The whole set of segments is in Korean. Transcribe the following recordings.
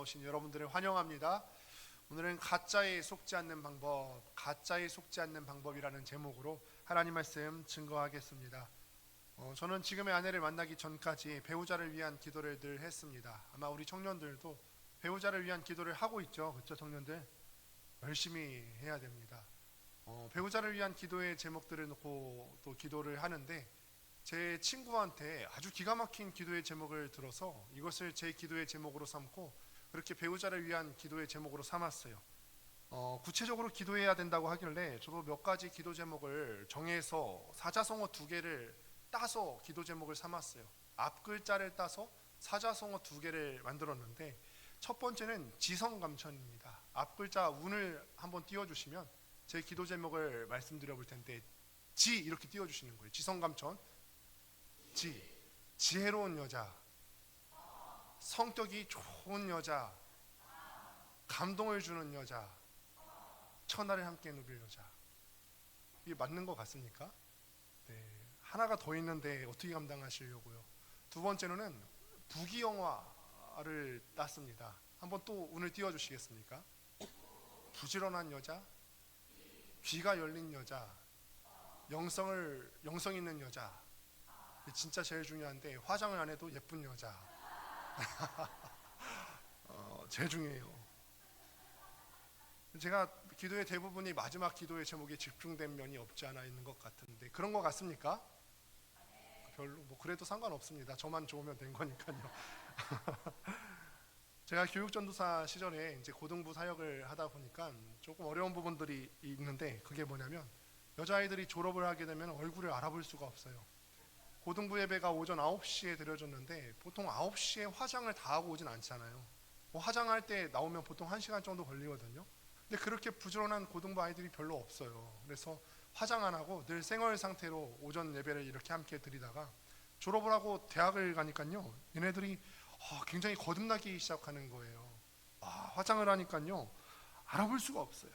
나오신 여러분들을 환영합니다. 오늘은 가짜에 속지 않는 방법이라는 제목으로 하나님 말씀 증거하겠습니다. 저는 지금의 아내를 만나기 전까지 배우자를 위한 기도를 늘 했습니다. 아마 우리 청년들도 배우자를 위한 기도를 하고 있죠. 그렇죠, 청년들? 열심히 해야 됩니다. 배우자를 위한 기도의 제목들을 놓고 또 기도를 하는데, 제 친구한테 아주 기가 막힌 기도의 제목을 들어서 이것을 제 기도의 제목으로 삼고 그렇게 배우자를 위한 기도의 제목으로 삼았어요. 구체적으로 기도해야 된다고 하길래 저도 몇 가지 기도 제목을 정해서 사자성어 2개를 따서 기도 제목을 삼았어요. 앞 글자를 따서 사자성어 2개를 만들었는데, 첫 번째는 지성감천입니다. 앞 글자 운을 한번 띄워주시면 제 기도 제목을 말씀드려 볼 텐데, 지 이렇게 띄워주시는 거예요. 지성감천. 지혜로운 여자, 성격이 좋은 여자, 감동을 주는 여자, 천하를 함께 누빌 여자. 이게 맞는 것 같습니까? 네, 하나가 더 있는데 어떻게 감당하시려고요? 두 번째로는 부귀영화를 땄습니다. 한번 또 운을 띄워주시겠습니까? 부지런한 여자, 귀가 열린 여자, 영성 있는 여자. 진짜 제일 중요한데 화장을 안 해도 예쁜 여자. 제일 중요해요. 제가 기도의 대부분이 마지막 기도의 제목에 집중된 면이 없지 않아 있는 것 같은데, 그런 것 같습니까? 별로, 그래도 상관없습니다. 저만 좋으면 된 거니까요. 제가 교육전도사 시절에 이제 고등부 사역을 하다 보니까 조금 어려운 부분들이 있는데, 그게 뭐냐면 여자아이들이 졸업을 하게 되면 얼굴을 알아볼 수가 없어요. 고등부 예배가 오전 9시에 드려졌는데 보통 9시에 화장을 다 하고 오진 않잖아요. 화장할 때 나오면 보통 1시간 정도 걸리거든요. 근데 그렇게 부지런한 고등부 아이들이 별로 없어요. 그래서 화장 안 하고 늘 생얼 상태로 오전 예배를 이렇게 함께 드리다가 졸업을 하고 대학을 가니까요, 얘네들이 굉장히 거듭나기 시작하는 거예요. 화장을 하니까요 알아볼 수가 없어요.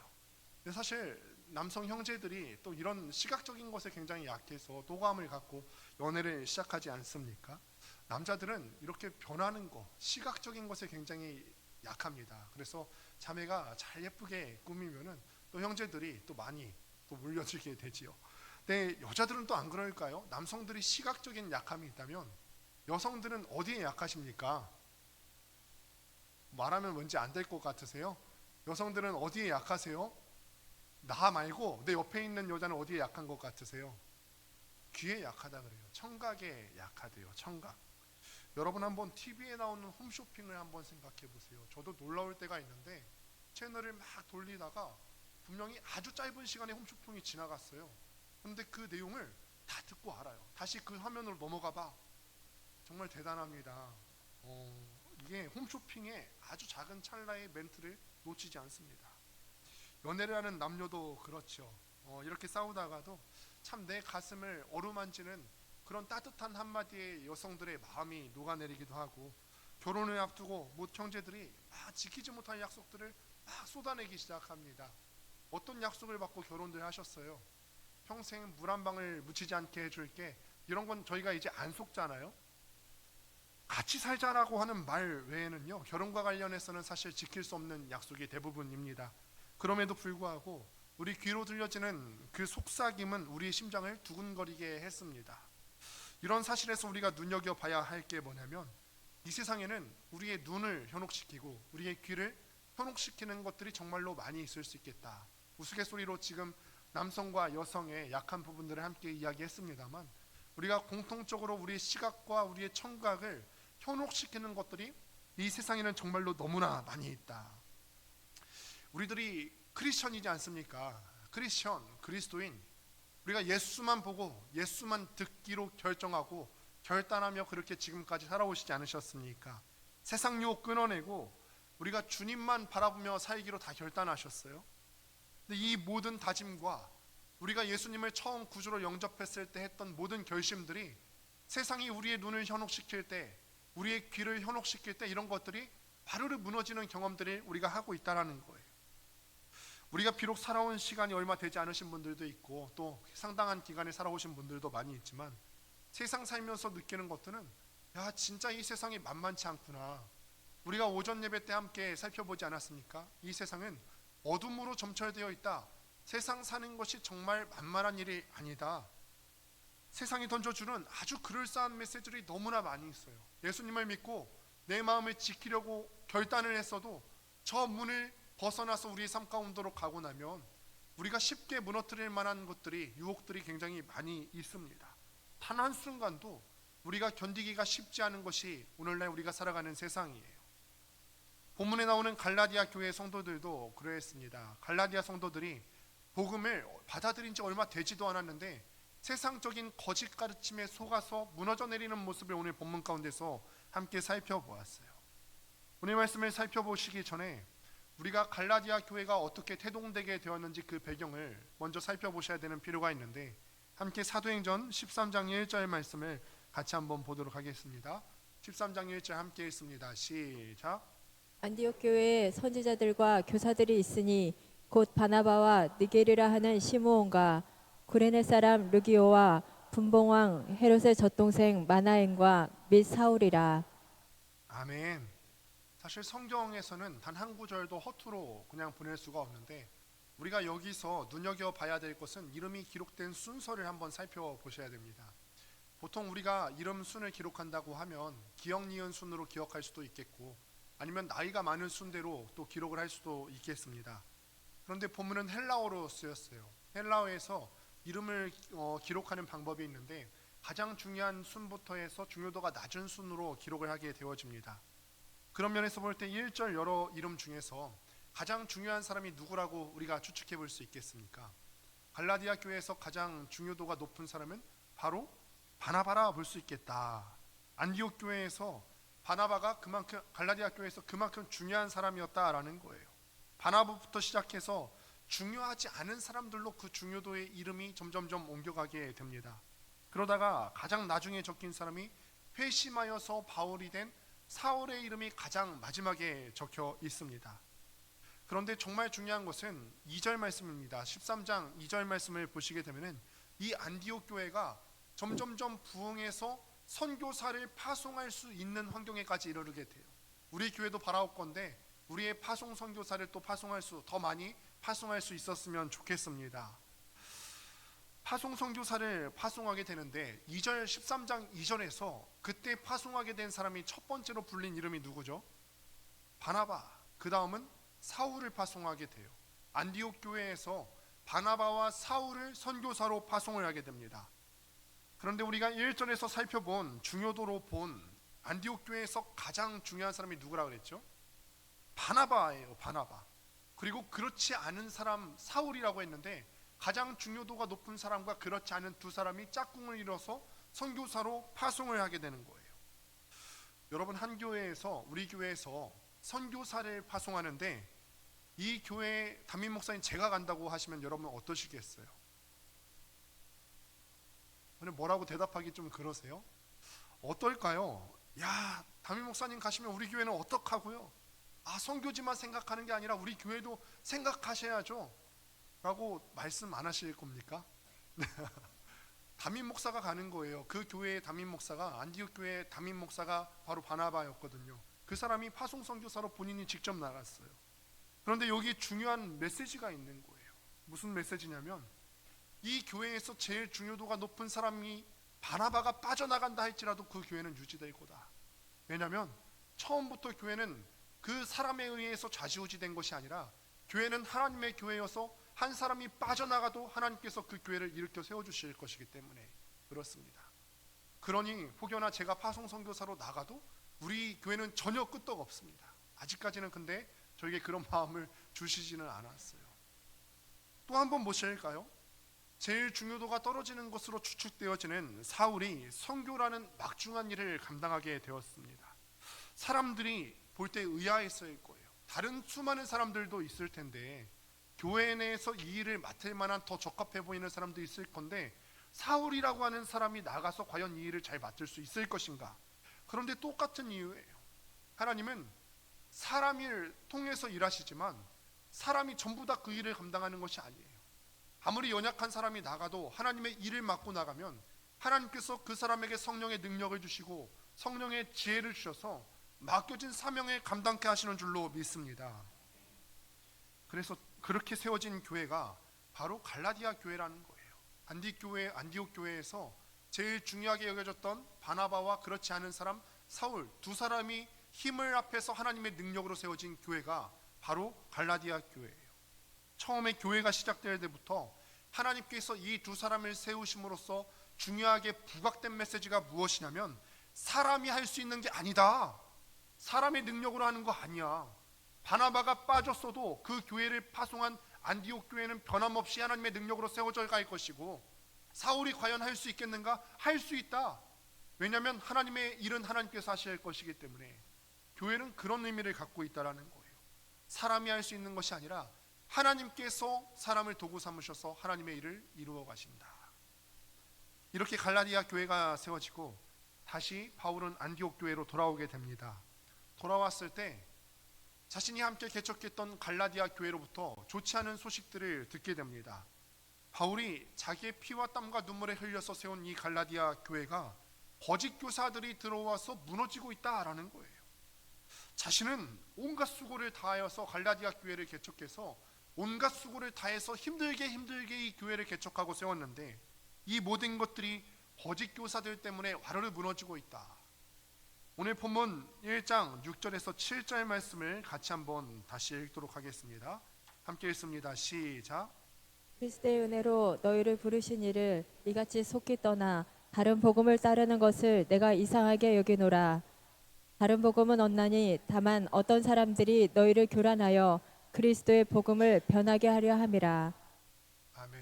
근데 사실 남성 형제들이 또 이런 시각적인 것에 굉장히 약해서 도감을 갖고 연애를 시작하지 않습니까? 남자들은 이렇게 변하는 것, 시각적인 것에 굉장히 약합니다. 그래서 자매가 잘 예쁘게 꾸미면은 또 형제들이 또 많이 또 물려주게 되지요. 근데 여자들은 또 안 그럴까요? 남성들이 시각적인 약함이 있다면 여성들은 어디에 약하십니까? 말하면 왠지 안 될 것 같으세요? 여성들은 어디에 약하세요? 나 말고 내 옆에 있는 여자는 어디에 약한 것 같으세요? 귀에 약하다 그래요. 청각에 약하대요. 청각. 여러분 한번 TV에 나오는 홈쇼핑을 한번 생각해 보세요. 저도 놀라울 때가 있는데 채널을 막 돌리다가 분명히 아주 짧은 시간에 홈쇼핑이 지나갔어요. 그런데 그 내용을 다 듣고 알아요. 다시 그 화면으로 넘어가 봐. 정말 대단합니다. 이게 홈쇼핑의 아주 작은 찰나의 멘트를 놓치지 않습니다. 연애를 하는 남녀도 그렇죠. 이렇게 싸우다가도 참 내 가슴을 어루만지는 그런 따뜻한 한마디에 여성들의 마음이 녹아내리기도 하고, 결혼을 앞두고 못 형제들이 막 지키지 못할 약속들을 막 쏟아내기 시작합니다. 어떤 약속을 받고 결혼을 하셨어요? 평생 물 한 방울 묻히지 않게 해줄게. 이런 건 저희가 이제 안 속잖아요. 같이 살자라고 하는 말 외에는요, 결혼과 관련해서는 사실 지킬 수 없는 약속이 대부분입니다. 그럼에도 불구하고 우리 귀로 들려지는 그 속삭임은 우리의 심장을 두근거리게 했습니다. 이런 사실에서 우리가 눈여겨봐야 할 게 뭐냐면, 이 세상에는 우리의 눈을 현혹시키고 우리의 귀를 현혹시키는 것들이 정말로 많이 있을 수 있겠다. 우스갯소리로 지금 남성과 여성의 약한 부분들을 함께 이야기했습니다만, 우리가 공통적으로 우리의 시각과 우리의 청각을 현혹시키는 것들이 이 세상에는 정말로 너무나 많이 있다. 우리들이 크리스천이지 않습니까? 크리스천, 그리스도인. 우리가 예수만 보고 예수만 듣기로 결정하고 결단하며 그렇게 지금까지 살아오시지 않으셨습니까? 세상 유혹 끊어내고 우리가 주님만 바라보며 살기로 다 결단하셨어요. 근데 이 모든 다짐과 우리가 예수님을 처음 구주로 영접했을 때 했던 모든 결심들이 세상이 우리의 눈을 현혹시킬 때, 우리의 귀를 현혹시킬 때 이런 것들이 바르르 무너지는 경험들을 우리가 하고 있다는 거예요. 우리가 비록 살아온 시간이 얼마 되지 않으신 분들도 있고 또 상당한 기간을 살아오신 분들도 많이 있지만, 세상 살면서 느끼는 것들은 야, 진짜 이 세상이 만만치 않구나. 우리가 오전 예배 때 함께 살펴보지 않았습니까? 이 세상은 어둠으로 점철되어 있다. 세상 사는 것이 정말 만만한 일이 아니다. 세상이 던져주는 아주 그럴싸한 메시지들이 너무나 많이 있어요. 예수님을 믿고 내 마음을 지키려고 결단을 했어도 저 문을 벗어나서 우리의 삶 가운데로 가고 나면 우리가 쉽게 무너뜨릴 만한 것들이, 유혹들이 굉장히 많이 있습니다. 단 한순간도 우리가 견디기가 쉽지 않은 것이 오늘날 우리가 살아가는 세상이에요. 본문에 나오는 갈라디아 교회 성도들도 그러했습니다. 갈라디아 성도들이 복음을 받아들인 지 얼마 되지도 않았는데 세상적인 거짓 가르침에 속아서 무너져 내리는 모습을 오늘 본문 가운데서 함께 살펴보았어요. 오늘 말씀을 살펴보시기 전에 우리가 갈라디아 교회가 어떻게 태동되게 되었는지 그 배경을 먼저 살펴보셔야 되는 필요가 있는데, 함께 사도행전 13장 1절 말씀을 같이 한번 보도록 하겠습니다. 13장 1절 함께 읽습니다. 시작. 안디옥 교회에 선지자들과 교사들이 있으니 곧 바나바와 느게르라 하는 시므온과 구레네 사람 르기오와 분봉왕 헤롯의 젖동생 마나엔과 및 사울이라. 아멘. 사실 성경에서는 단 한 구절도 허투루 그냥 보낼 수가 없는데, 우리가 여기서 눈여겨봐야 될 것은 이름이 기록된 순서를 한번 살펴보셔야 됩니다. 보통 우리가 이름 순을 기록한다고 하면 기억 니은 순으로 기억할 수도 있겠고, 아니면 나이가 많은 순대로 또 기록을 할 수도 있겠습니다. 그런데 본문은 헬라어로 쓰였어요. 헬라어에서 이름을 기록하는 방법이 있는데 가장 중요한 순부터 해서 중요도가 낮은 순으로 기록을 하게 되어집니다. 그런 면에서 볼 때 1절 여러 이름 중에서 가장 중요한 사람이 누구라고 우리가 추측해 볼 수 있겠습니까? 갈라디아 교회에서 가장 중요도가 높은 사람은 바로 바나바라 볼 수 있겠다. 안디옥 교회에서 바나바가 그만큼, 갈라디아 교회에서 그만큼 중요한 사람이었다라는 거예요. 바나바부터 시작해서 중요하지 않은 사람들로 그 중요도의 이름이 점점점 옮겨가게 됩니다. 그러다가 가장 나중에 적힌 사람이 회심하여서 바울이 된 사울의 이름이 가장 마지막에 적혀 있습니다. 그런데 정말 중요한 것은 2절 말씀입니다. 13장 2절 말씀을 보시게 되면 이 안디옥 교회가 점점점 부흥해서 선교사를 파송할 수 있는 환경에까지 이르게 돼요. 우리 교회도 바라옵건대 우리의 파송 선교사를 또 더 많이 파송할 수 있었으면 좋겠습니다. 파송 선교사를 파송하게 되는데 2절 13장 2절에서 그때 파송하게 된 사람이 첫 번째로 불린 이름이 누구죠? 바나바. 그 다음은 사울을 파송하게 돼요. 안디옥 교회에서 바나바와 사울을 선교사로 파송을 하게 됩니다. 그런데 우리가 1절에서 살펴본 중요도로 본 안디옥 교회에서 가장 중요한 사람이 누구라 그랬죠? 바나바예요. 바나바. 그리고 그렇지 않은 사람 사울이라고 했는데 가장 중요도가 높은 사람과 그렇지 않은 두 사람이 짝꿍을 이뤄서 선교사로 파송을 하게 되는 거예요. 여러분, 한 교회에서, 우리 교회에서 선교사를 파송하는데 이 교회 담임 목사님 제가 간다고 하시면 여러분 어떠시겠어요? 오늘 뭐라고 대답하기 좀 그러세요? 어떨까요? 야, 담임 목사님 가시면 우리 교회는 어떡하고요? 아, 선교지만 생각하는 게 아니라 우리 교회도 생각하셔야죠 라고 말씀 안 하실 겁니까? 담임 목사가 가는 거예요. 그 교회의 담임 목사가, 안디옥 교회의 담임 목사가 바로 바나바였거든요. 그 사람이 파송 선교사로 본인이 직접 나갔어요. 그런데 여기 중요한 메시지가 있는 거예요. 무슨 메시지냐면 이 교회에서 제일 중요도가 높은 사람이 바나바가 빠져나간다 할지라도 그 교회는 유지될 거다. 왜냐하면 처음부터 교회는 그 사람에 의해서 좌지우지된 것이 아니라 교회는 하나님의 교회여서 한 사람이 빠져나가도 하나님께서 그 교회를 일으켜 세워주실 것이기 때문에 그렇습니다. 그러니 혹여나 제가 파송 선교사로 나가도 우리 교회는 전혀 끄떡 없습니다. 아직까지는 근데 저에게 그런 마음을 주시지는 않았어요. 또 한 번 보실까요? 제일 중요도가 떨어지는 것으로 추측되어지는 사울이 선교라는 막중한 일을 감당하게 되었습니다. 사람들이 볼 때 의아했을 거예요. 다른 수많은 사람들도 있을 텐데 교회 내에서 이 일을 맡을 만한 더 적합해 보이는 사람도 있을 건데 사울이라고 하는 사람이 나가서 과연 이 일을 잘 맡을 수 있을 것인가? 그런데 똑같은 이유예요. 하나님은 사람을 통해서 일하시지만 사람이 전부 다 그 일을 감당하는 것이 아니에요. 아무리 연약한 사람이 나가도 하나님의 일을 맡고 나가면 하나님께서 그 사람에게 성령의 능력을 주시고 성령의 지혜를 주셔서 맡겨진 사명을 감당케 하시는 줄로 믿습니다. 그래서 그렇게 세워진 교회가 바로 갈라디아 교회라는 거예요. 안디옥 교회에서 제일 중요하게 여겨졌던 바나바와 그렇지 않은 사람 사울 두 사람이 힘을 합해서 하나님의 능력으로 세워진 교회가 바로 갈라디아 교회예요. 처음에 교회가 시작될 때부터 하나님께서 이 두 사람을 세우심으로써 중요하게 부각된 메시지가 무엇이냐면 사람이 할 수 있는 게 아니다. 사람의 능력으로 하는 거 아니야. 바나바가 빠졌어도 그 교회를 파송한 안디옥 교회는 변함없이 하나님의 능력으로 세워져 갈 것이고, 사울이 과연 할 수 있겠는가? 할 수 있다. 왜냐하면 하나님의 일은 하나님께서 하실 것이기 때문에 교회는 그런 의미를 갖고 있다라는 거예요. 사람이 할 수 있는 것이 아니라 하나님께서 사람을 도구 삼으셔서 하나님의 일을 이루어 가신다. 이렇게 갈라디아 교회가 세워지고 다시 바울은 안디옥 교회로 돌아오게 됩니다. 돌아왔을 때 자신이 함께 개척했던 갈라디아 교회로부터 좋지 않은 소식들을 듣게 됩니다. 바울이 자기의 피와 땀과 눈물에 흘려서 세운 이 갈라디아 교회가 거짓 교사들이 들어와서 무너지고 있다라는 거예요. 자신은 온갖 수고를 다하여서 갈라디아 교회를 개척해서 온갖 수고를 다해서 힘들게 이 교회를 개척하고 세웠는데 이 모든 것들이 거짓 교사들 때문에 와르르 무너지고 있다. 오늘 본문 1장 6절에서 7절 말씀을 같이 한번 다시 읽도록 하겠습니다. 함께 읽습니다. 시작. 그리스도의 은혜로 너희를 부르신 이를 이같이 속히 떠나 다른 복음을 따르는 것을 내가 이상하게 여기노라. 다른 복음은 없나니 다만 어떤 사람들이 너희를 교란하여 그리스도의 복음을 변하게 하려 함이라. 아멘.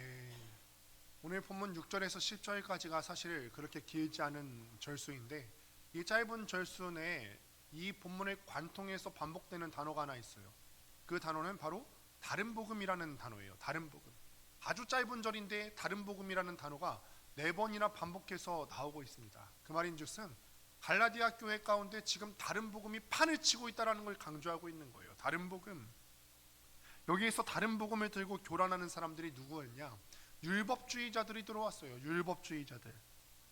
오늘 본문 6절에서 10절까지가 사실 그렇게 길지 않은 절수인데 이 짧은 절수 내에 이 본문을 관통해서 반복되는 단어가 하나 있어요. 그 단어는 바로 다른 복음이라는 단어예요. 다른 복음. 아주 짧은 절인데 다른 복음이라는 단어가 4번이나 반복해서 나오고 있습니다. 그 말인즉슨 갈라디아 교회 가운데 지금 다른 복음이 판을 치고 있다는 걸 강조하고 있는 거예요. 다른 복음. 여기에서 다른 복음을 들고 교란하는 사람들이 누구였냐? 율법주의자들이 들어왔어요.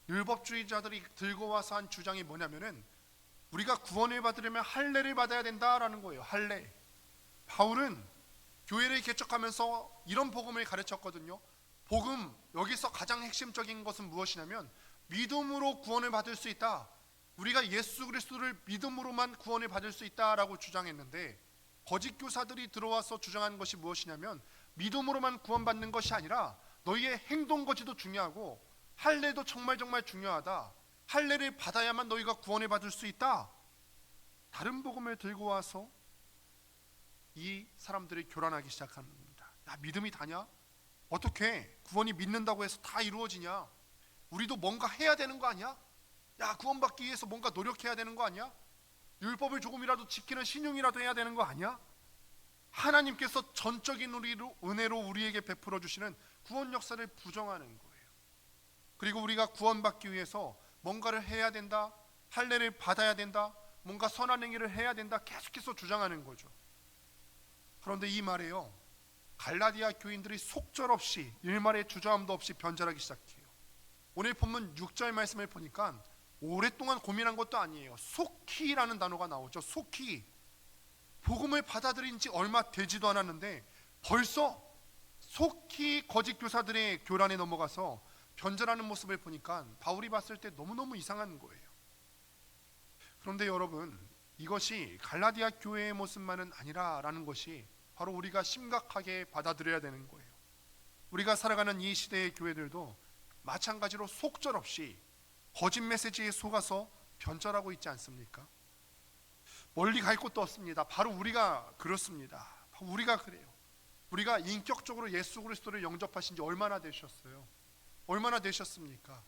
율법주의자들이 들고 와서 한 주장이 뭐냐면은 우리가 구원을 받으려면 할례를 받아야 된다라는 거예요. 할례. 바울은 교회를 개척하면서 이런 복음을 가르쳤거든요. 복음, 여기서 가장 핵심적인 것은 무엇이냐면 믿음으로 구원을 받을 수 있다. 우리가 예수 그리스도를 믿음으로만 구원을 받을 수 있다라고 주장했는데 거짓 교사들이 들어와서 주장한 것이 무엇이냐면 믿음으로만 구원받는 것이 아니라 너희의 행동 거지도 중요하고 할례도 정말 중요하다. 할례를 받아야만 너희가 구원을 받을 수 있다. 다른 복음을 들고 와서 이 사람들이 교란하기 시작하는 겁니다. 야, 믿음이 다냐? 어떻게 구원이 믿는다고 해서 다 이루어지냐? 우리도 뭔가 해야 되는 거 아니야? 야, 구원받기 위해서 뭔가 노력해야 되는 거 아니야? 율법을 조금이라도 지키는 신용이라도 해야 되는 거 아니야? 하나님께서 전적인 은혜로 우리에게 베풀어 주시는 구원 역사를 부정하는 거예요. 그리고 우리가 구원받기 위해서 뭔가를 해야 된다, 할례를 받아야 된다, 뭔가 선한 행위를 해야 된다 계속해서 주장하는 거죠. 그런데 이 말에요, 갈라디아 교인들이 속절없이 일말의 주저함도 없이 변절하기 시작해요. 오늘 본문 6절 말씀을 보니까 오랫동안 고민한 것도 아니에요. 속히라는 단어가 나오죠. 속히. 복음을 받아들인 지 얼마 되지도 않았는데 벌써 속히 거짓 교사들의 교란에 넘어가서 변절하는 모습을 보니까 바울이 봤을 때 너무너무 이상한 거예요. 그런데 여러분, 이것이 갈라디아 교회의 모습만은 아니라라는 것이 바로 우리가 심각하게 받아들여야 되는 거예요. 우리가 살아가는 이 시대의 교회들도 마찬가지로 속절없이 거짓 메시지에 속아서 변절하고 있지 않습니까? 멀리 갈 곳도 없습니다. 바로 우리가 그렇습니다. 우리가 그래요. 우리가 인격적으로 예수 그리스도를 영접하신 지 얼마나 되셨어요? 얼마나 되셨습니까?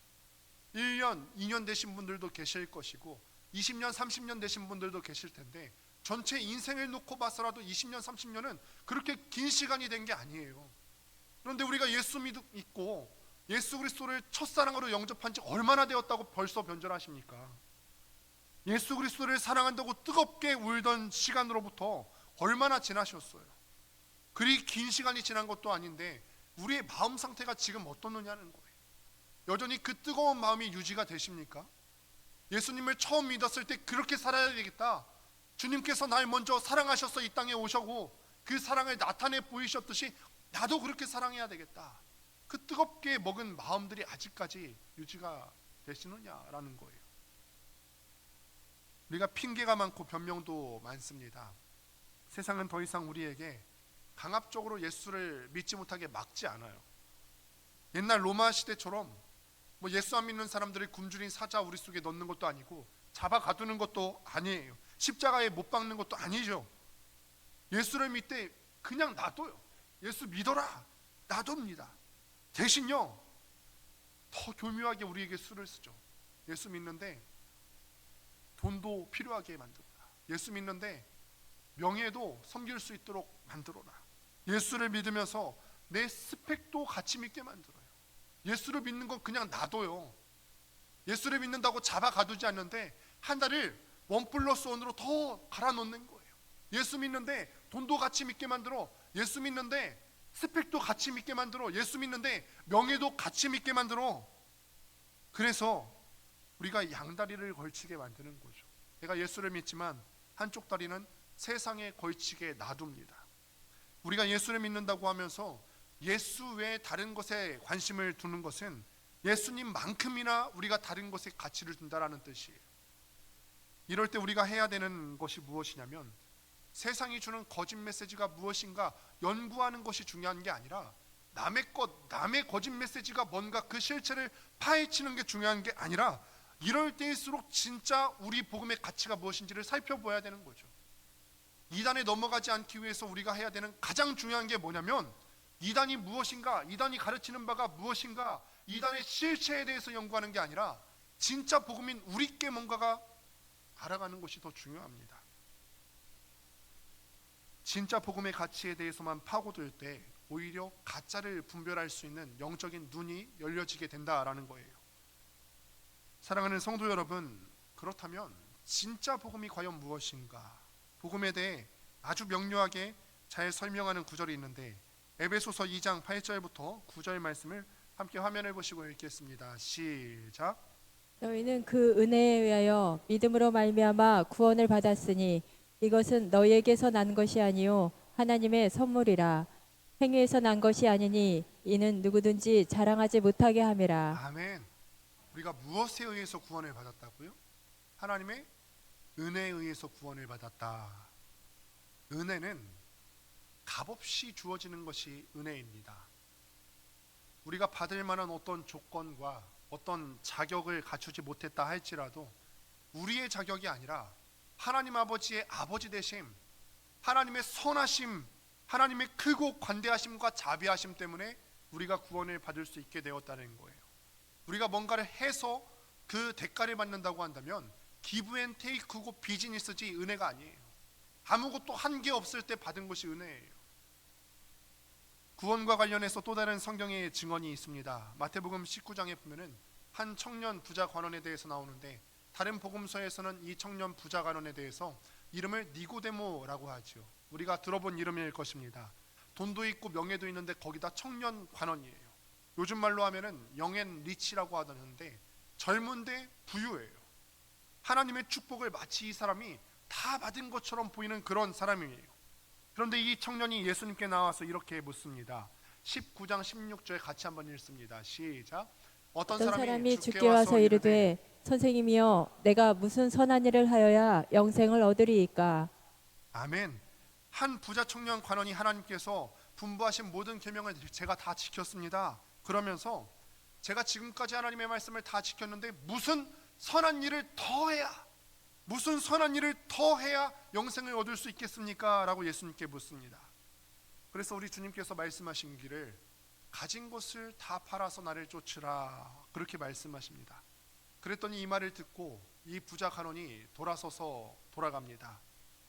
1년, 2년 되신 분들도 계실 것이고 20년, 30년 되신 분들도 계실 텐데 전체 인생을 놓고 봐서라도 20년, 30년은 그렇게 긴 시간이 된 게 아니에요. 그런데 우리가 예수 믿고 예수 그리스도를 첫사랑으로 영접한 지 얼마나 되었다고 벌써 변절하십니까? 예수 그리스도를 사랑한다고 뜨겁게 울던 시간으로부터 얼마나 지나셨어요? 그리 긴 시간이 지난 것도 아닌데 우리의 마음 상태가 지금 어떻느냐는 거예요. 여전히 그 뜨거운 마음이 유지가 되십니까? 예수님을 처음 믿었을 때 그렇게 살아야 되겠다, 주님께서 날 먼저 사랑하셔서 이 땅에 오셨고 그 사랑을 나타내 보이셨듯이 나도 그렇게 사랑해야 되겠다. 그 뜨겁게 먹은 마음들이 아직까지 유지가 되시느냐라는 거예요. 우리가 핑계가 많고 변명도 많습니다. 세상은 더 이상 우리에게 강압적으로 예수를 믿지 못하게 막지 않아요. 옛날 로마 시대처럼 뭐 예수 안 믿는 사람들을 굶주린 사자 우리 속에 넣는 것도 아니고 잡아 가두는 것도 아니에요. 십자가에 못 박는 것도 아니죠. 예수를 믿되 그냥 놔둬요. 예수 믿어라, 놔둡니다. 대신요 더 교묘하게 우리에게 수를 쓰죠. 예수 믿는데 돈도 필요하게 만들어라. 예수 믿는데 명예도 섬길 수 있도록 만들어라. 예수를 믿으면서 내 스펙도 같이 믿게 만들어요. 예수를 믿는 건 그냥 놔둬요. 예수를 믿는다고 잡아 가두지 않는데 하나를 1+1으로 더 갈아 넣는 거예요. 예수 믿는데 돈도 같이 믿게 만들어. 예수 믿는데 스펙도 같이 믿게 만들어. 예수 믿는데 명예도 같이 믿게 만들어. 그래서 우리가 양다리를 걸치게 만드는 거죠. 내가 예수를 믿지만 한쪽 다리는 세상에 걸치게 놔둡니다. 우리가 예수를 믿는다고 하면서 예수 외에 다른 것에 관심을 두는 것은 예수님만큼이나 우리가 다른 것에 가치를 둔다라는 뜻이에요. 이럴 때 우리가 해야 되는 것이 무엇이냐면 세상이 주는 거짓 메시지가 무엇인가 연구하는 것이 중요한 게 아니라 남의 거짓 메시지가 뭔가 그 실체를 파헤치는 게 중요한 게 아니라 이럴 때일수록 진짜 우리 복음의 가치가 무엇인지를 살펴봐야 되는 거죠. 이단에 넘어가지 않기 위해서 우리가 해야 되는 가장 중요한 게 뭐냐면 이단이 무엇인가, 이단이 가르치는 바가 무엇인가, 이단의 실체에 대해서 연구하는 게 아니라 진짜 복음인 우리께 뭔가가 알아가는 것이 더 중요합니다. 진짜 복음의 가치에 대해서만 파고들 때 오히려 가짜를 분별할 수 있는 영적인 눈이 열려지게 된다라는 거예요. 사랑하는 성도 여러분, 그렇다면 진짜 복음이 과연 무엇인가? 복음에 대해 아주 명료하게 잘 설명하는 구절이 있는데 에베소서 2장 8절부터 9절 말씀을 함께 화면을 보시고 읽겠습니다. 시작. 너희는 그 은혜에 의하여 믿음으로 말미암아 구원을 받았으니 이것은 너희에게서 난 것이 아니요 하나님의 선물이라. 행위에서 난 것이 아니니 이는 누구든지 자랑하지 못하게 함이라. 아멘. 우리가 무엇에 의해서 구원을 받았다고요? 하나님의 은혜에 의해서 구원을 받았다. 은혜는 값없이 주어지는 것이 은혜입니다. 우리가 받을 만한 어떤 조건과 어떤 자격을 갖추지 못했다 할지라도 우리의 자격이 아니라 하나님 아버지의 아버지 되심, 하나님의 선하심, 하나님의 크고 관대하심과 자비하심 때문에 우리가 구원을 받을 수 있게 되었다는 거예요. 우리가 뭔가를 해서 그 대가를 받는다고 한다면 기브 앤 테이크고 비즈니스지 은혜가 아니에요. 아무것도 한 게 없을 때 받은 것이 은혜예요. 구원과 관련해서 또 다른 성경의 증언이 있습니다. 마태복음 19장에 보면은 한 청년 부자 관원에 대해서 나오는데 다른 복음서에서는 이 청년 부자 관원에 대해서 이름을 니고데모라고 하죠. 우리가 들어본 이름일 것입니다. 돈도 있고 명예도 있는데 거기다 청년 관원이에요. 요즘 말로 하면은 영앤 리치라고 하던데 젊은데 부유해요. 하나님의 축복을 마치 이 사람이 다 받은 것처럼 보이는 그런 사람이에요. 그런데 이 청년이 예수님께 나와서 이렇게 묻습니다. 19장 16절 같이 한번 읽습니다. 시작. 어떤 사람이 주께 와서 이르되 선생님이여 내가 무슨 선한 일을 하여야 영생을 얻으리이까. 아멘. 한 부자 청년 관원이 하나님께서 분부하신 모든 계명을 제가 다 지켰습니다. 그러면서 제가 지금까지 하나님의 말씀을 다 지켰는데 무슨 선한 일을 더 해야, 무슨 선한 일을 더 해야 영생을 얻을 수 있겠습니까? 라고 예수님께 묻습니다. 그래서 우리 주님께서 말씀하신 길을 가진 것을 다 팔아서 나를 쫓으라 그렇게 말씀하십니다. 그랬더니 이 말을 듣고 이 부자 관원이 돌아서서 돌아갑니다.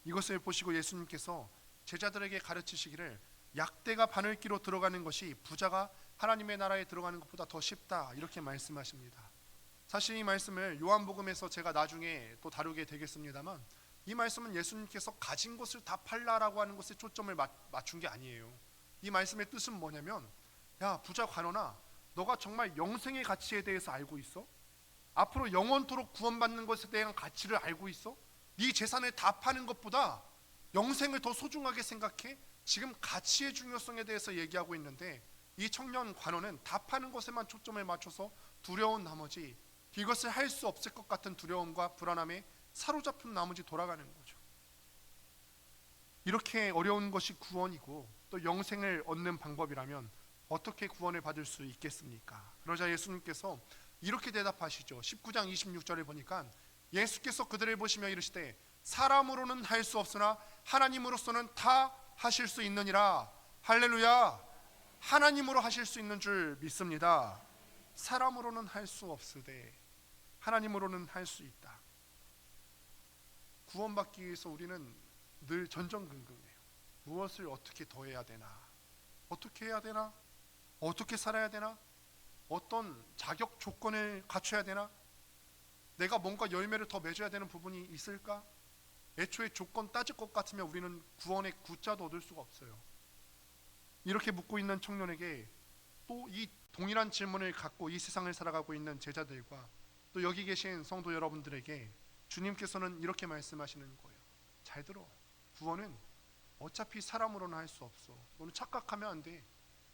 이것을 보시고 예수님께서 제자들에게 가르치시기를 약대가 바늘기로 들어가는 것이 부자가 하나님의 나라에 들어가는 것보다 더 쉽다 이렇게 말씀하십니다. 사실 이 말씀을 요한복음에서 제가 나중에 또 다루게 되겠습니다만 이 말씀은 예수님께서 가진 것을 다 팔라라고 하는 것에 초점을 맞춘 게 아니에요. 이 말씀의 뜻은 뭐냐면 야 부자 관원아, 너가 정말 영생의 가치에 대해서 알고 있어? 앞으로 영원토록 구원받는 것에 대한 가치를 알고 있어? 네 재산을 다 파는 것보다 영생을 더 소중하게 생각해? 지금 가치의 중요성에 대해서 얘기하고 있는데 이 청년 관원은 다 파는 것에만 초점을 맞춰서 두려운 나머지 이것을 할 수 없을 것 같은 두려움과 불안함에 사로잡힌 나머지 돌아가는 거죠. 이렇게 어려운 것이 구원이고 또 영생을 얻는 방법이라면 어떻게 구원을 받을 수 있겠습니까? 그러자 예수님께서 이렇게 대답하시죠. 19장 26절을 보니까 예수께서 그들을 보시며 이르시되 사람으로는 할 수 없으나 하나님으로서는 다 하실 수 있느니라. 할렐루야. 하나님으로 하실 수 있는 줄 믿습니다. 사람으로는 할 수 없으되 하나님으로는 할 수 있다. 구원받기 위해서 우리는 늘 전전긍긍해요. 무엇을 어떻게 더 해야 되나? 어떻게 해야 되나? 어떻게 살아야 되나? 어떤 자격 조건을 갖춰야 되나? 내가 뭔가 열매를 더 맺어야 되는 부분이 있을까? 애초에 조건 따질 것 같으면 우리는 구원의 구자도 얻을 수가 없어요. 이렇게 묻고 있는 청년에게 또 이 동일한 질문을 갖고 이 세상을 살아가고 있는 제자들과 또 여기 계신 성도 여러분들에게 주님께서는 이렇게 말씀하시는 거예요. 잘 들어. 구원은 어차피 사람으로는 할 수 없어. 너는 착각하면 안 돼.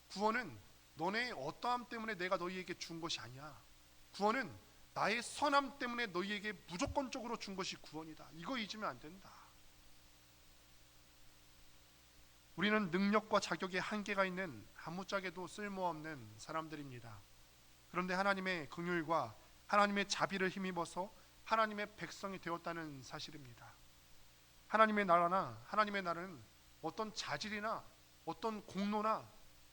구원은 너네 어떠함 때문에 내가 너희에게 준 것이 아니야. 구원은 나의 선함 때문에 너희에게 무조건적으로 준 것이 구원이다. 이거 잊으면 안 된다. 우리는 능력과 자격에 한계가 있는 아무짝에도 쓸모없는 사람들입니다. 그런데 하나님의 긍휼과 하나님의 자비를 힘입어서 하나님의 백성이 되었다는 사실입니다. 하나님의 나라는 어떤 자질이나 어떤 공로나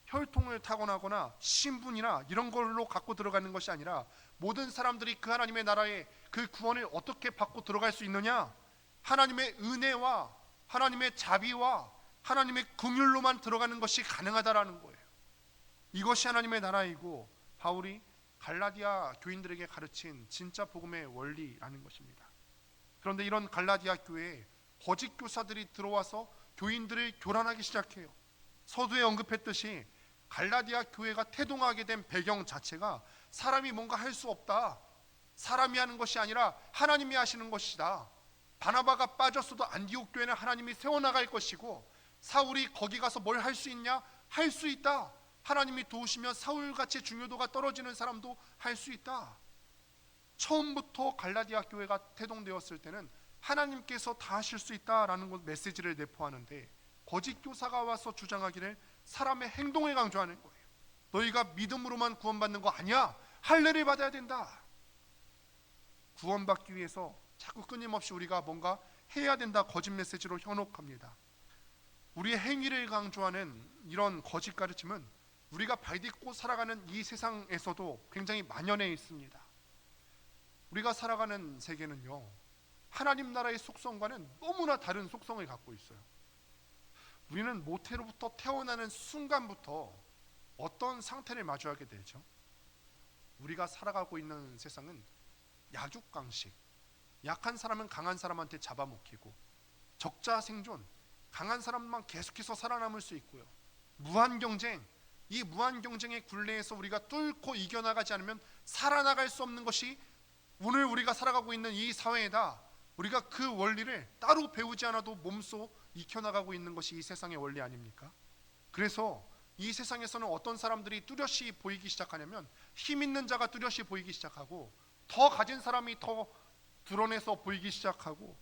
혈통을 타고나거나 신분이나 이런 걸로 갖고 들어가는 것이 아니라 모든 사람들이 그 하나님의 나라에 그 구원을 어떻게 받고 들어갈 수 있느냐? 하나님의 은혜와 하나님의 자비와 하나님의 긍휼로만 들어가는 것이 가능하다라는 거예요. 이것이 하나님의 나라이고 바울이 갈라디아 교인들에게 가르친 진짜 복음의 원리라는 것입니다. 그런데 이런 갈라디아 교회에 거짓 교사들이 들어와서 교인들을 교란하기 시작해요. 서두에 언급했듯이 갈라디아 교회가 태동하게 된 배경 자체가 사람이 뭔가 할 수 없다. 사람이 하는 것이 아니라 하나님이 하시는 것이다. 바나바가 빠졌어도 안디옥 교회는 하나님이 세워나갈 것이고 사울이 거기 가서 뭘 할 수 있냐? 할 수 있다. 하나님이 도우시면 사울같이 중요도가 떨어지는 사람도 할 수 있다. 처음부터 갈라디아 교회가 태동되었을 때는 하나님께서 다 하실 수 있다라는 메시지를 내포하는데 거짓 교사가 와서 주장하기를 사람의 행동을 강조하는 거예요. 너희가 믿음으로만 구원받는 거 아니야. 할례를 받아야 된다. 구원받기 위해서 자꾸 끊임없이 우리가 뭔가 해야 된다 거짓 메시지로 현혹합니다. 우리의 행위를 강조하는 이런 거짓 가르침은 우리가 발딛고 살아가는 이 세상에서도 굉장히 만연해 있습니다. 우리가 살아가는 세계는요, 하나님 나라의 속성과는 너무나 다른 속성을 갖고 있어요. 우리는 모태로부터 태어나는 순간부터 어떤 상태를 마주하게 되죠? 우리가 살아가고 있는 세상은 약육강식, 약한 사람은 강한 사람한테 잡아먹히고 적자 생존, 강한 사람만 계속해서 살아남을 수 있고요. 무한경쟁, 이 무한경쟁의 굴레에서 우리가 뚫고 이겨나가지 않으면 살아나갈 수 없는 것이 오늘 우리가 살아가고 있는 이 사회이다. 우리가 그 원리를 따로 배우지 않아도 몸소 익혀나가고 있는 것이 이 세상의 원리 아닙니까? 그래서 이 세상에서는 어떤 사람들이 뚜렷이 보이기 시작하냐면 힘 있는 자가 뚜렷이 보이기 시작하고 더 가진 사람이 더 드러내서 보이기 시작하고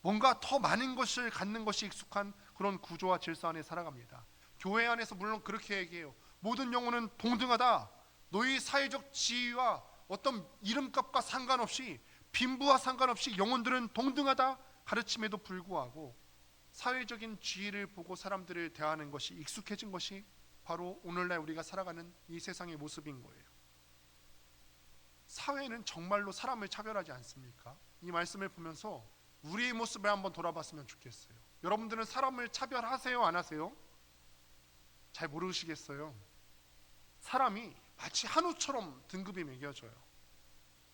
뭔가 더 많은 것을 갖는 것이 익숙한 그런 구조와 질서 안에 살아갑니다. 교회 안에서 물론 그렇게 얘기해요. 모든 영혼은 동등하다. 너희 사회적 지위와 어떤 이름값과 상관없이 빈부와 상관없이 영혼들은 동등하다 가르침에도 불구하고 사회적인 지위를 보고 사람들을 대하는 것이 익숙해진 것이 바로 오늘날 우리가 살아가는 이 세상의 모습인 거예요. 사회는 정말로 사람을 차별하지 않습니까? 이 말씀을 보면서 우리의 모습을 한번 돌아봤으면 좋겠어요. 여러분들은 사람을 차별하세요? 안 하세요? 잘 모르시겠어요. 사람이 마치 한우처럼 등급이 매겨져요.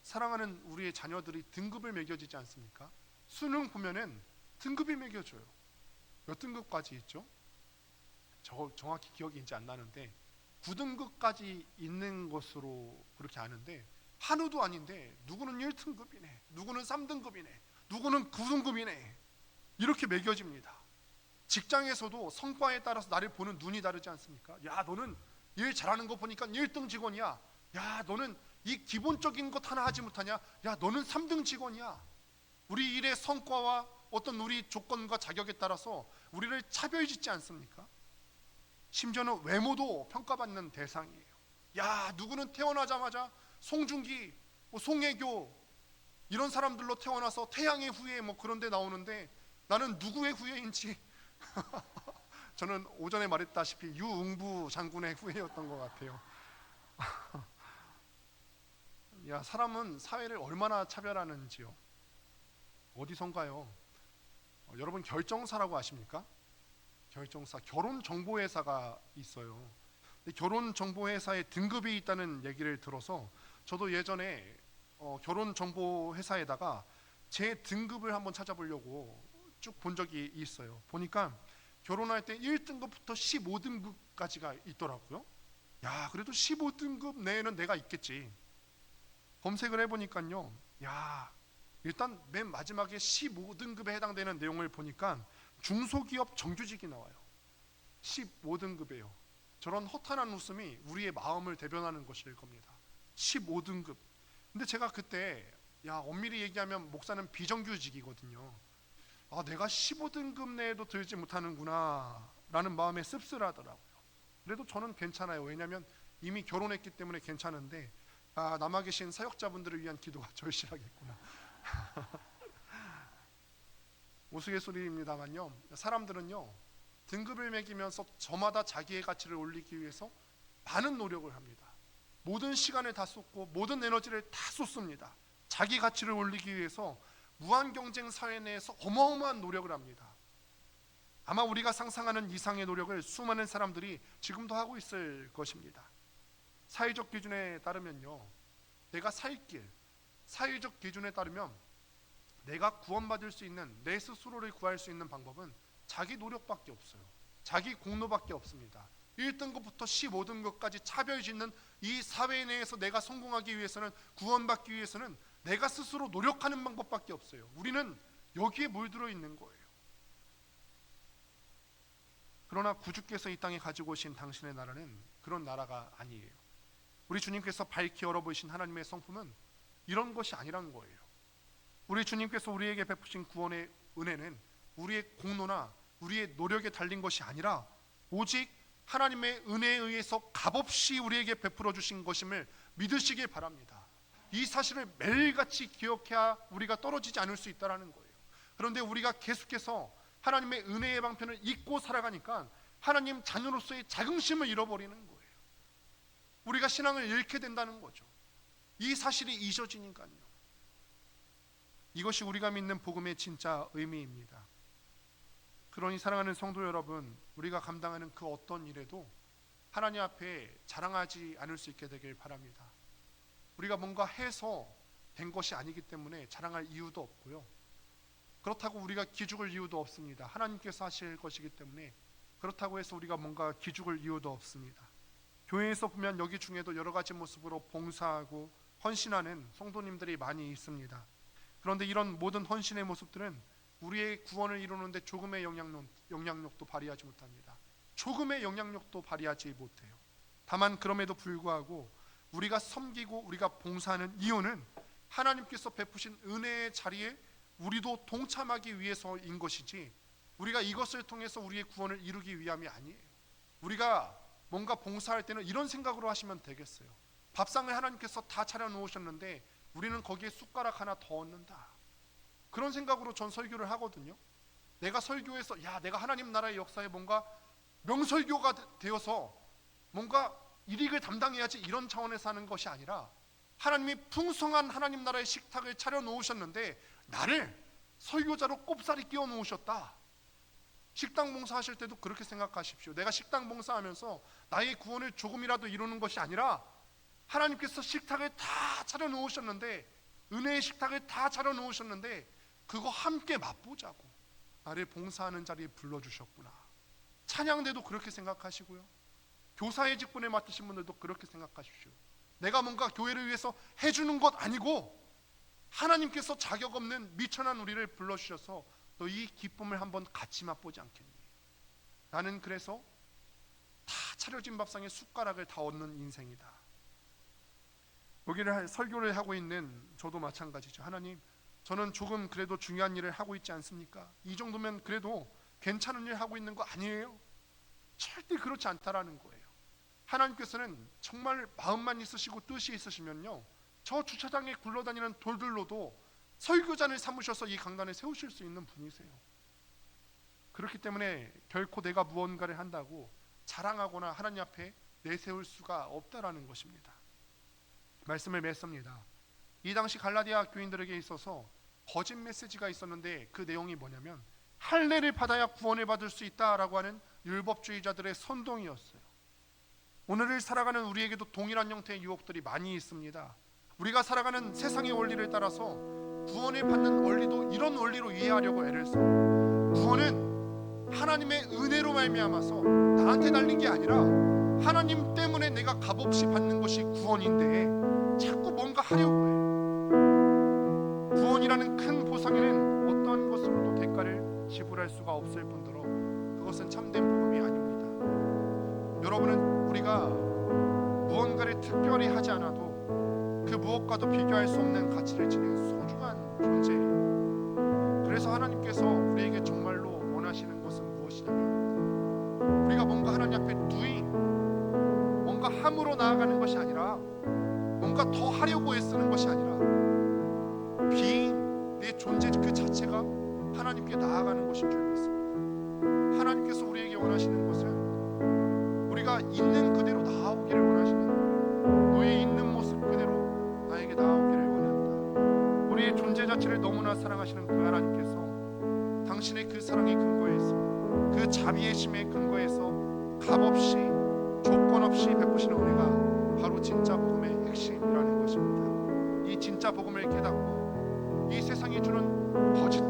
사랑하는 우리의 자녀들이 등급을 매겨지지 않습니까? 수능 보면은 등급이 매겨져요. 몇 등급까지 있죠? 저 정확히 기억이 이제 안 나는데 9등급까지 있는 것으로 그렇게 아는데 한우도 아닌데 누구는 1등급이네, 누구는 3등급이네, 누구는 9등급이네. 이렇게 매겨집니다. 직장에서도 성과에 따라서 나를 보는 눈이 다르지 않습니까? 야, 너는 일 잘하는 거 보니까 1등 직원이야. 야, 너는 이 기본적인 것 하나 하지 못하냐? 야, 너는 3등 직원이야. 우리 일의 성과와 어떤 우리 조건과 자격에 따라서 우리를 차별짓지 않습니까? 심지어는 외모도 평가받는 대상이에요. 야, 누구는 태어나자마자 송중기, 송혜교 이런 사람들로 태어나서 태양의 후예 그런 데 나오는데 나는 누구의 후예인지 저는 오전에 말했다시피 유응부 장군의 후예였던 것 같아요. 야, 사람은 사회를 얼마나 차별하는지요. 어디선가요? 여러분 결정사라고 아십니까? 결정사, 결혼정보회사가 있어요. 결혼정보회사에 등급이 있다는 얘기를 들어서 저도 예전에 결혼정보회사에다가 제 등급을 한번 찾아보려고 쭉 본 적이 있어요. 보니까 결혼할 때 1등급부터 15등급까지가 있더라고요. 야, 그래도 15등급 내에는 내가 있겠지. 검색을 해보니까요, 야, 일단 맨 마지막에 15등급에 해당되는 내용을 보니까 중소기업 정규직이 나와요. 15등급이에요. 저런 허탄한 웃음이 우리의 마음을 대변하는 것일 겁니다. 15등급. 근데 제가 그때 엄밀히 얘기하면 목사는 비정규직이거든요. 아, 내가 15등급 내에도 들지 못하는구나 라는 마음에 씁쓸하더라고요. 그래도 저는 괜찮아요. 왜냐하면 이미 결혼했기 때문에 괜찮은데 남아 계신 사역자분들을 위한 기도가 절실하겠구나. 우스갯소리입니다만요, 사람들은요 등급을 매기면서 저마다 자기의 가치를 올리기 위해서 많은 노력을 합니다. 모든 시간을 다 쏟고 모든 에너지를 다 쏟습니다. 자기 가치를 올리기 위해서 무한 경쟁 사회 내에서 어마어마한 노력을 합니다. 아마 우리가 상상하는 이상의 노력을 수많은 사람들이 지금도 하고 있을 것입니다. 사회적 기준에 따르면요, 내가 살 길, 사회적 기준에 따르면 내가 구원받을 수 있는, 내 스스로를 구할 수 있는 방법은 자기 노력밖에 없어요. 자기 공로밖에 없습니다. 1등급부터 15등급까지 차별짓는 이 사회 내에서 내가 성공하기 위해서는, 구원받기 위해서는 내가 스스로 노력하는 방법밖에 없어요. 우리는 여기에 물들어 있는 거예요. 그러나 구주께서 이 땅에 가지고 오신 당신의 나라는 그런 나라가 아니에요. 우리 주님께서 밝히 열어보이신 하나님의 성품은 이런 것이 아니란 거예요. 우리 주님께서 우리에게 베푸신 구원의 은혜는 우리의 공로나 우리의 노력에 달린 것이 아니라 오직 하나님의 은혜에 의해서 값없이 우리에게 베풀어 주신 것임을 믿으시길 바랍니다. 이 사실을 매일같이 기억해야 우리가 떨어지지 않을 수 있다는 거예요. 그런데 우리가 계속해서 하나님의 은혜의 방편을 잊고 살아가니까 하나님 자녀로서의 자긍심을 잃어버리는 거예요. 우리가 신앙을 잃게 된다는 거죠. 이 사실이 잊어지니까요. 이것이 우리가 믿는 복음의 진짜 의미입니다. 그러니 사랑하는 성도 여러분, 우리가 감당하는 그 어떤 일에도 하나님 앞에 자랑하지 않을 수 있게 되길 바랍니다. 우리가 뭔가 해서 된 것이 아니기 때문에 자랑할 이유도 없고요, 그렇다고 우리가 기죽을 이유도 없습니다. 하나님께서 하실 것이기 때문에 그렇다고 해서 우리가 뭔가 기죽을 이유도 없습니다. 교회에서 보면 여기 중에도 여러 가지 모습으로 봉사하고 헌신하는 성도님들이 많이 있습니다. 그런데 이런 모든 헌신의 모습들은 우리의 구원을 이루는데 조금의 영향력도 발휘하지 못합니다. 조금의 영향력도 발휘하지 못해요. 다만 그럼에도 불구하고 우리가 섬기고 우리가 봉사하는 이유는 하나님께서 베푸신 은혜의 자리에 우리도 동참하기 위해서인 것이지, 우리가 이것을 통해서 우리의 구원을 이루기 위함이 아니에요. 우리가 뭔가 봉사할 때는 이런 생각으로 하시면 되겠어요. 밥상을 하나님께서 다 차려놓으셨는데 우리는 거기에 숟가락 하나 더 얹는다, 그런 생각으로 전 설교를 하거든요. 내가 설교해서 내가 하나님 나라의 역사에 뭔가 명설교가 되어서 뭔가 일익을 담당해야지, 이런 차원에서 하는 것이 아니라 하나님이 풍성한 하나님 나라의 식탁을 차려놓으셨는데 나를 설교자로 꼽사리 끼워 놓으셨다. 식당 봉사하실 때도 그렇게 생각하십시오. 내가 식당 봉사하면서 나의 구원을 조금이라도 이루는 것이 아니라 하나님께서 식탁을 다 차려놓으셨는데, 은혜의 식탁을 다 차려놓으셨는데 그거 함께 맛보자고 나를 봉사하는 자리에 불러주셨구나. 찬양대도 그렇게 생각하시고요, 교사의 직분에 맡으신 분들도 그렇게 생각하십시오. 내가 뭔가 교회를 위해서 해주는 것 아니고 하나님께서 자격 없는 미천한 우리를 불러주셔서 너 이 기쁨을 한번 같이 맛보지 않겠니? 나는 그래서 다 차려진 밥상에 숟가락을 다 얻는 인생이다. 여기를 설교를 하고 있는 저도 마찬가지죠. 하나님, 저는 조금 그래도 중요한 일을 하고 있지 않습니까? 이 정도면 그래도 괜찮은 일 하고 있는 거 아니에요? 절대 그렇지 않다라는 거예요. 하나님께서는 정말 마음만 있으시고 뜻이 있으시면요, 저 주차장에 굴러다니는 돌들로도 설교자를 삼으셔서 이 강단에 세우실 수 있는 분이세요. 그렇기 때문에 결코 내가 무언가를 한다고 자랑하거나 하나님 앞에 내세울 수가 없다라는 것입니다. 말씀을 맺습니다. 이 당시 갈라디아 교인들에게 있어서 거짓 메시지가 있었는데 그 내용이 뭐냐면 할례를 받아야 구원을 받을 수 있다라고 하는 율법주의자들의 선동이었어요. 오늘을 살아가는 우리에게도 동일한 형태의 유혹들이 많이 있습니다. 우리가 살아가는 세상의 원리를 따라서 구원을 받는 원리도 이런 원리로 이해하려고 애를 써요. 구원은 하나님의 은혜로 말미암아서 나한테 달린 게 아니라 하나님 때문에 내가 값없이 받는 것이 구원인데 자꾸 뭔가 하려고 해요. 구원이라는 큰 보상에는 어떠한 것으로도 대가를 지불할 수가 없을 뿐더러 그것은 참된 복음이 아닙니다. 여러분은 우리가 무언가를 특별히 하지 않아도 그 무엇과도 비교할 수 없는 가치를 지닌 소중한 존재예요. 그래서 하나님께서 우리에게 정말로 원하시는 것은 무엇이냐면 우리가 뭔가 하나님 앞에 뭔가 함으로 나아가는 것이 아니라 뭔가 더 하려고 애쓰는 것이 아니라 비인 내 존재 그 자체가 하나님께 나아가는 것인 줄 믿습니다. 하나님께서 우리에게 원하시는 것은 우리가 있는 그대로 나아오기를 원하시는 거예요. 너의 있는 모습 그대로 나에게 나아오기를 원한다. 우리의 존재 자체를 너무나 사랑하시는 그 하나님께서 당신의 그 사랑의 근거에서 그 자비의심의 근거에서 값없이 조건 없이 베푸시는 은혜가 바로 진짜 복음의 핵심이라는 것입니다. 이 진짜 복음을 깨닫고 이 세상이 주는 거짓